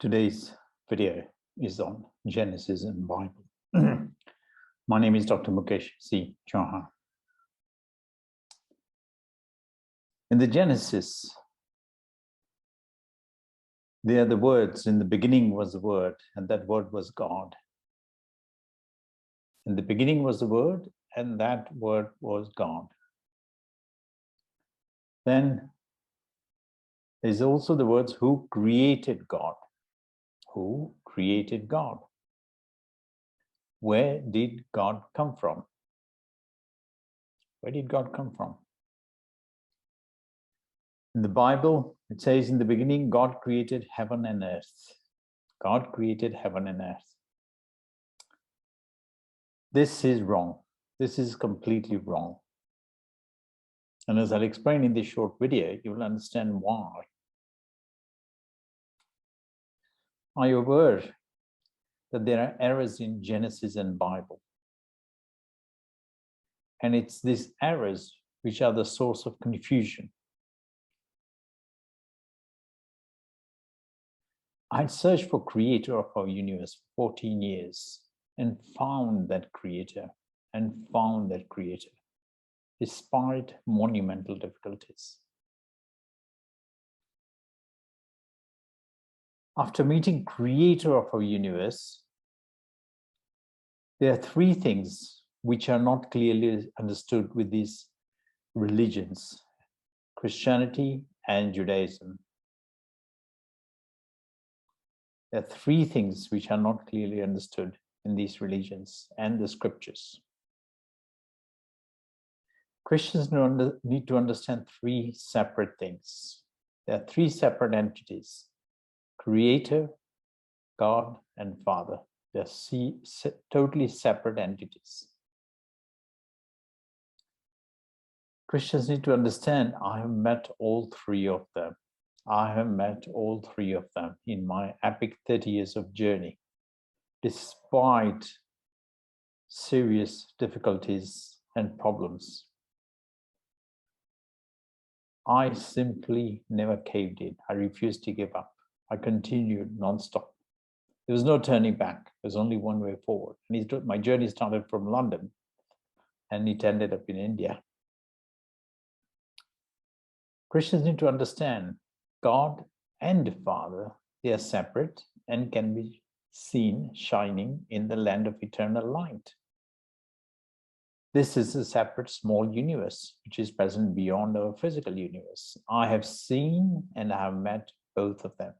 Today's video is on Genesis and Bible. My name is Dr. Mukesh C. Chauhan. In the Genesis, there are the words, in the beginning was the Word, and that Word was God. In the beginning was the Word, and that Word was God. Then there's also the words, who created God? Who created God? Where did God come from? Where did God come from? In the Bible, it says in the beginning, God created heaven and earth. God created heaven and earth. This is wrong. This is completely wrong. And as I'll explain in this short video, you will understand why. Are you aware that there are errors in Genesis and Bible? And it's these errors which are the source of confusion. I'd searched for creator of our universe for 14 years and found that creator despite monumental difficulties. After meeting creator of our universe, there are three things which are not clearly understood with these religions, Christianity and Judaism. There are three things which are not clearly understood in these religions and the scriptures. Christians need to understand three separate things. There are three separate entities: Creator, God, and Father. They're totally separate entities. Christians need to understand, I have met all three of them. I have met all three of them in my epic 30 years of journey, despite serious difficulties and problems. I simply never caved in. I refused to give up. I continued nonstop. There was no turning back. There's only one way forward. And my journey started from London and it ended up in India. Christians need to understand God and Father, they are separate and can be seen shining in the land of eternal light. This is a separate small universe which is present beyond our physical universe. I have seen and I have met both of them.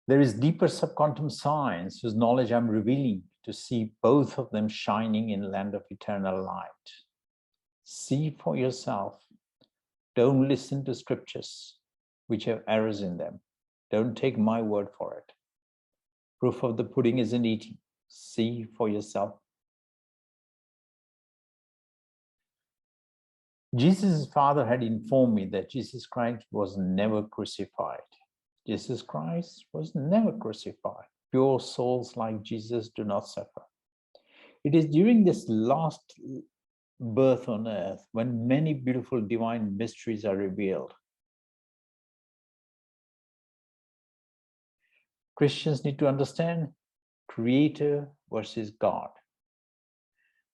There is deeper subquantum science whose knowledge I'm revealing to see both of them shining in the land of eternal light. See for yourself. Don't listen to scriptures which have errors in them. Don't take my word for it. Proof of the pudding is in eating. See for yourself. Jesus' father had informed me that Jesus Christ was never crucified. Jesus Christ was never crucified. Pure souls like Jesus do not suffer. It is during this last birth on earth when many beautiful divine mysteries are revealed. Christians need to understand creator versus God.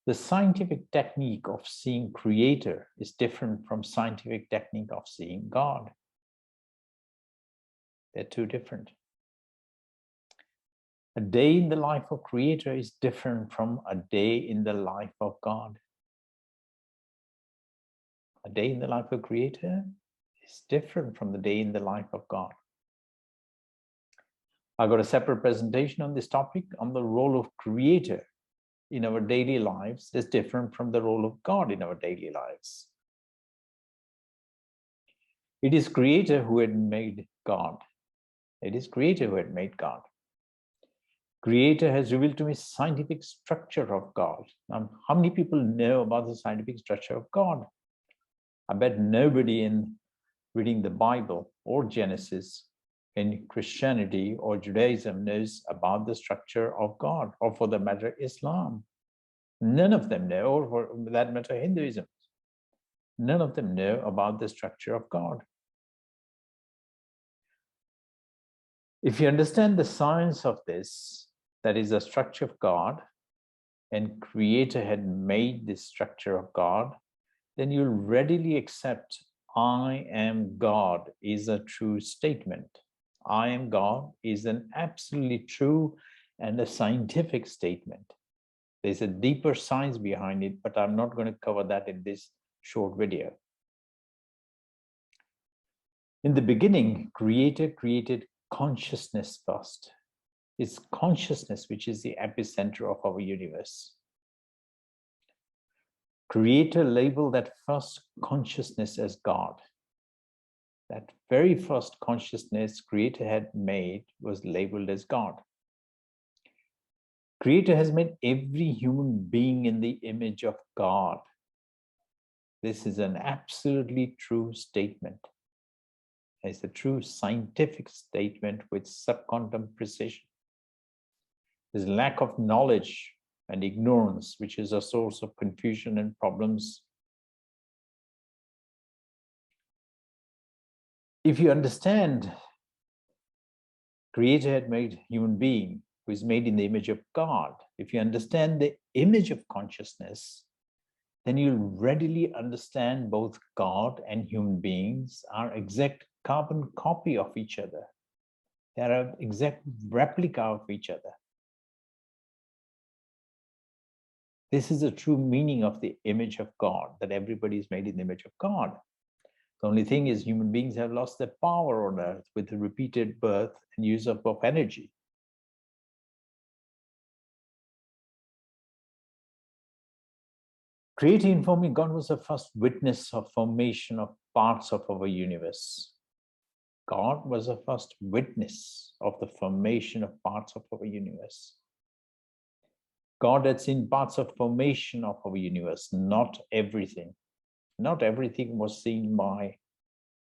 The scientific technique of seeing creator is different from scientific technique of seeing God. They're two different. A day in the life of creator is different from a day in the life of God. A day in the life of creator is different from the day in the life of God. I got a separate presentation on this topic on the role of creator in our daily lives is different from the role of God in our daily lives. It is creator who had made God. It is creator who had made God. Creator has revealed to me scientific structure of God. Now, how many people know about the scientific structure of God? I bet nobody in reading the Bible or Genesis in Christianity or Judaism knows about the structure of God, or for the matter, Islam. None of them know, or for that matter, Hinduism. None of them know about the structure of God. If you understand the science of this, that is the structure of God, and Creator had made this structure of God, then you'll readily accept I am God is a true statement. I am God is an absolutely true and a scientific statement. There's a deeper science behind it, but I'm not going to cover that in this short video. In the beginning, Creator created consciousness first. It's consciousness which is the epicenter of our universe. Creator labeled that first consciousness as God. That very first consciousness Creator had made was labeled as God. Creator has made every human being in the image of God. This is an absolutely true statement. It's a true scientific statement with subquantum precision. There's lack of knowledge and ignorance, which is a source of confusion and problems. If you understand Creator had made human being who is made in the image of God, if you understand the image of consciousness, then you'll readily understand both God and human beings are exact carbon copy of each other. They are an exact replica of each other. This is the true meaning of the image of God, that everybody is made in the image of God. The only thing is human beings have lost their power on earth with the repeated birth and use of energy. Creator informing God was the first witness of formation of parts of our universe. God was the first witness of the formation of parts of our universe. God had seen parts of formation of our universe, not everything. Not everything was seen by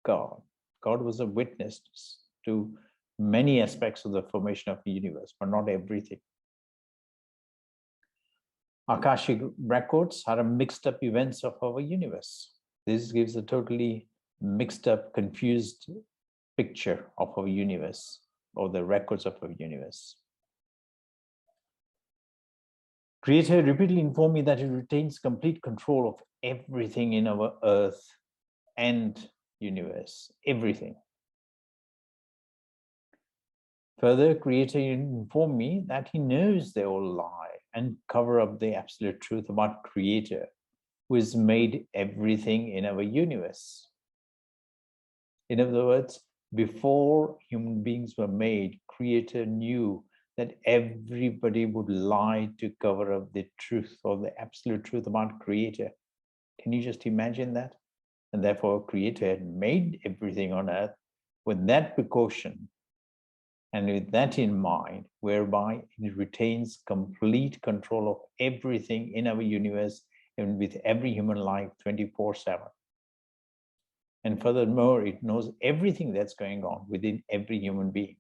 God. God was a witness to many aspects of the formation of the universe, but not everything. Akashic records are a mixed up events of our universe. This gives a totally mixed up, confused picture of our universe, or the records of our universe. Creator repeatedly informed me that he retains complete control of everything in our earth and universe, everything. Further, Creator informed me that he knows they all lie and cover up the absolute truth about Creator, who has made everything in our universe. In other words, before human beings were made, Creator knew that everybody would lie to cover up the truth or the absolute truth about Creator. Can you just imagine that? And therefore, Creator had made everything on earth with that precaution and with that in mind, whereby it retains complete control of everything in our universe and with every human life 24/7. And furthermore, it knows everything that's going on within every human being.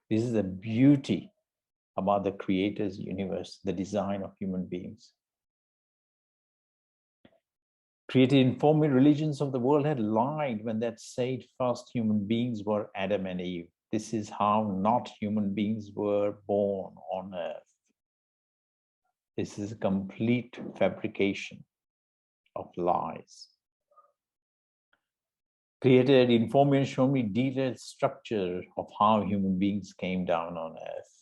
This is the beauty about the Creator's universe, the design of human beings. Creator informed me religions of the world had lied when that said first human beings were Adam and Eve. This is how not human beings were born on earth. This is a complete fabrication of lies. Creator had informed me and shown me detailed structure of how human beings came down on earth.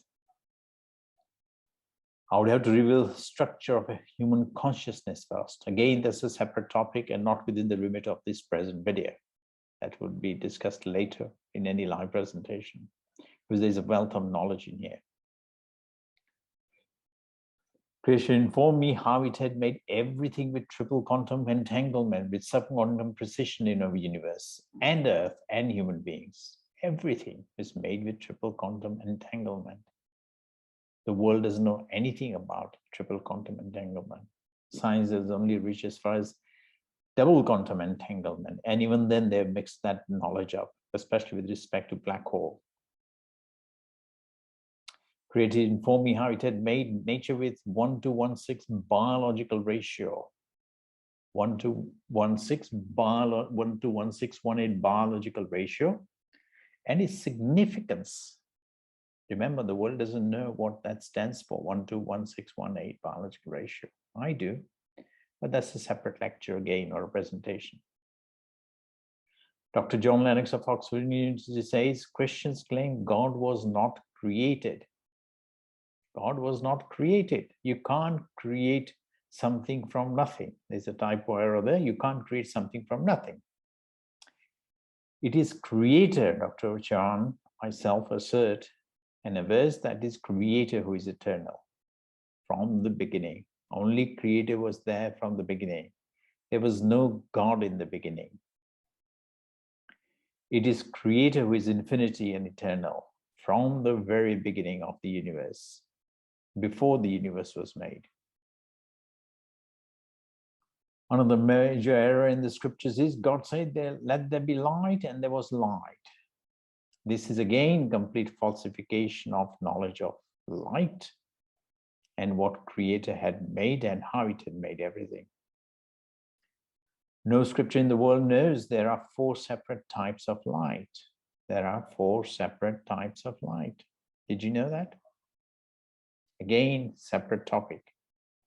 I would have to reveal the structure of a human consciousness first. Again, that's a separate topic and not within the remit of this present video. That would be discussed later in any live presentation, because there's a wealth of knowledge in here. Creator informed me how it had made everything with triple quantum entanglement, with subquantum precision in our universe, and Earth and human beings. Everything is made with triple quantum entanglement. The world doesn't know anything about triple quantum entanglement. Science has only reached as far as double quantum entanglement, and even then they've mixed that knowledge up, especially with respect to black hole. Creator informed me how it had made nature with 1:16 biological ratio. 1:16 biological ratio, and its significance. Remember, the world doesn't know what that stands for, 1:1618 biological ratio. I do, but that's a separate lecture again, or a presentation. Dr. John Lennox of Oxford University says Christians claim God was not created. God was not created. You can't create something from nothing. There's a typo error there. You can't create something from nothing. It is creator, Dr. John, myself assert, and averse that is creator who is eternal from the beginning. Only creator was there from the beginning. There was no God in the beginning. It is creator who is infinity and eternal from the very beginning of the universe, before the universe was made. Another major error in the scriptures is God said, let there be light, and there was light. This is again complete falsification of knowledge of light and what creator had made and how it had made everything. No scripture in the world knows there are 4 separate types of light. There are 4 separate types of light. Did you know that? Again, separate topic.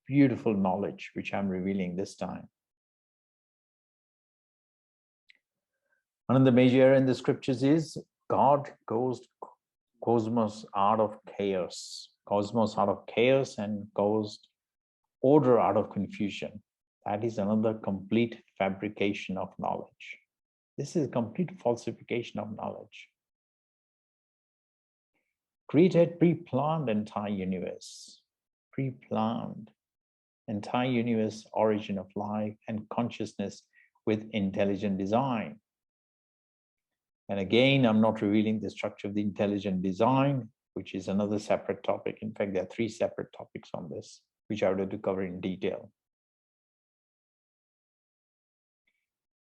Beautiful knowledge, which I'm revealing this time. Another major error in the scriptures is God caused cosmos out of chaos. Cosmos out of chaos and caused order out of confusion. That is another complete fabrication of knowledge. This is a complete falsification of knowledge. Created pre-planned entire universe. Pre-planned entire universe, origin of life and consciousness with intelligent design. And again, I'm not revealing the structure of the intelligent design, which is another separate topic. In fact, there are 3 separate topics on this, which I would have to cover in detail.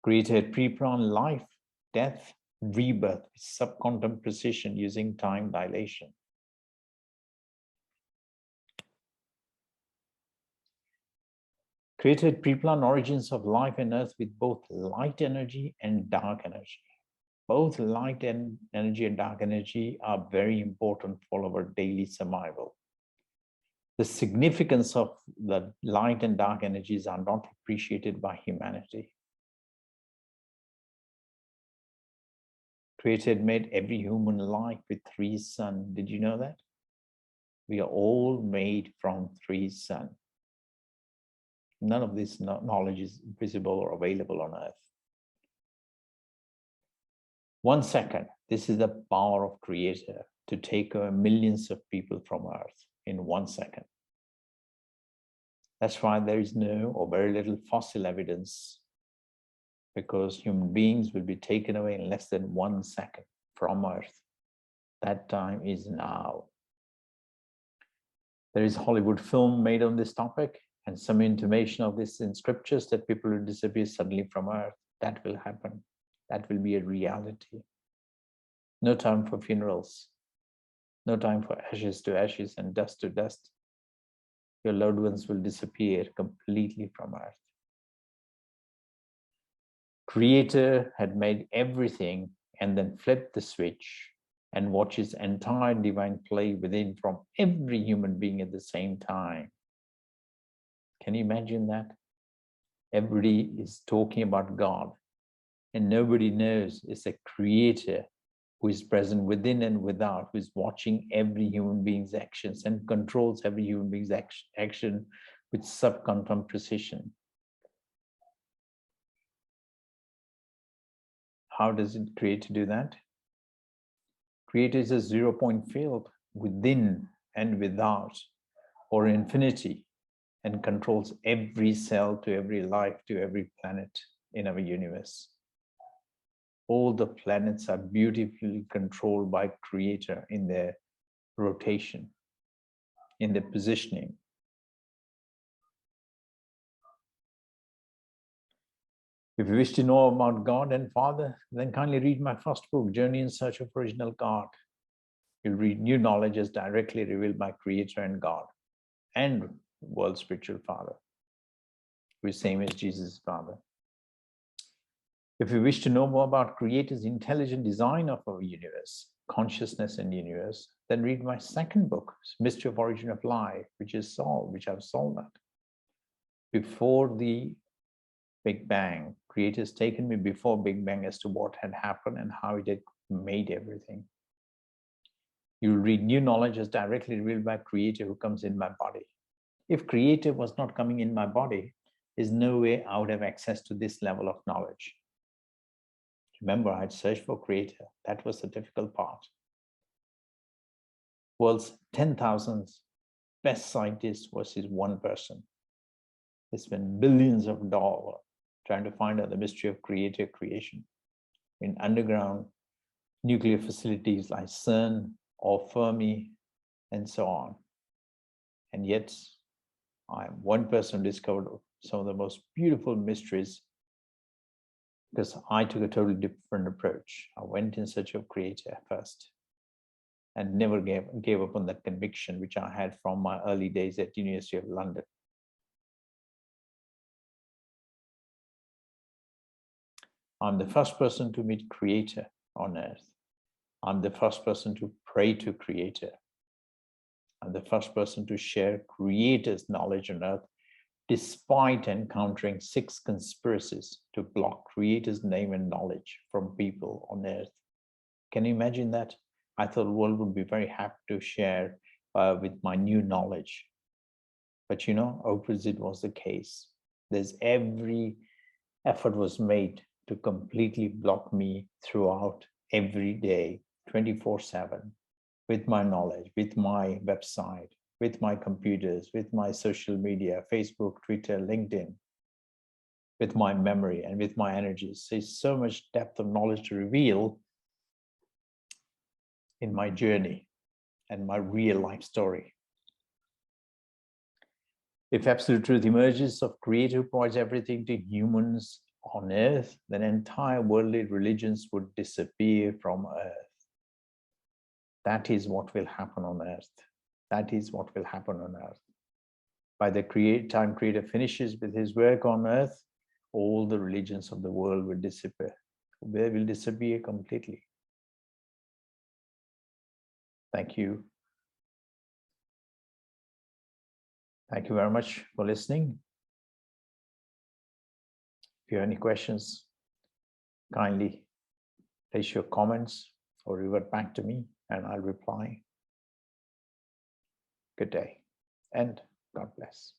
Created pre-planned life, death, rebirth with subquantum precision using time dilation. Created pre-planned origins of life and earth with both light energy and dark energy. Both light and energy and dark energy are very important for our daily survival. The significance of the light and dark energies are not appreciated by humanity. Created made every human life with 3 suns. Did you know that? We are all made from 3 suns. None of this knowledge is visible or available on earth. 1 second, this is the power of creator to take away millions of people from earth in 1 second. That's why there is no or very little fossil evidence, because human beings will be taken away in less than 1 second from earth. That time is now. There is a Hollywood film made on this topic and some intimation of this in scriptures that people will disappear suddenly from earth. That will happen. That will be a reality. No time for funerals. No time for ashes to ashes and dust to dust. Your loved ones will disappear completely from earth. Creator had made everything and then flipped the switch and watches entire divine play within from every human being at the same time. Can you imagine that? Everybody is talking about God, and nobody knows it's a creator who is present within and without, who is watching every human being's actions and controls every human being's action with subquantum precision. How does it Creator do that? Creator is a 0-point field within and without, or infinity, and controls every cell to every life to every planet in our universe. All the planets are beautifully controlled by Creator in their rotation, in their positioning. If you wish to know about God and Father, then kindly read my first book, Journey in Search of Original God. You'll read new knowledge as directly revealed by Creator and God and World Spiritual Father. who is same as Jesus' Father. If you wish to know more about Creator's intelligent design of our universe, consciousness and universe, then read my second book, Mystery of Origin of Life, which I've solved that. Before the Big Bang, Creator has taken me before Big Bang as to what had happened and how it had made everything. You read new knowledge as directly revealed by Creator who comes in my body. If Creator was not coming in my body, there's no way I would have access to this level of knowledge. Remember, I had searched for Creator. That was the difficult part. World's 10,000 best scientists versus one person. They spent billions of dollars trying to find out the mystery of Creator creation in underground nuclear facilities like CERN or Fermi and so on. And yet, I am one person who discovered some of the most beautiful mysteries because I took a totally different approach. I went in search of Creator first and never gave up on that conviction which I had from my early days at the University of London. I'm the first person to meet Creator on earth. I'm the first person to pray to Creator. I'm the first person to share Creator's knowledge on earth, despite encountering 6 conspiracies to block Creator's name and knowledge from people on earth. Can you imagine that? I thought the world would be very happy to share with my new knowledge. But you know, opposite was the case. There's every effort was made to completely block me throughout every day, 24/7, with my knowledge, with my website, with my computers, with my social media, Facebook, Twitter, LinkedIn, with my memory and with my energies. There's so much depth of knowledge to reveal in my journey and my real life story. If absolute truth emerges of Creator who provides everything to humans on earth, then entire worldly religions would disappear from earth. That is what will happen on earth. That is what will happen on earth. By the time Creator finishes with his work on earth, all the religions of the world will disappear. They will disappear completely. Thank you. Thank you very much for listening. If you have any questions, kindly place your comments or revert back to me and I'll reply. Good day and God bless.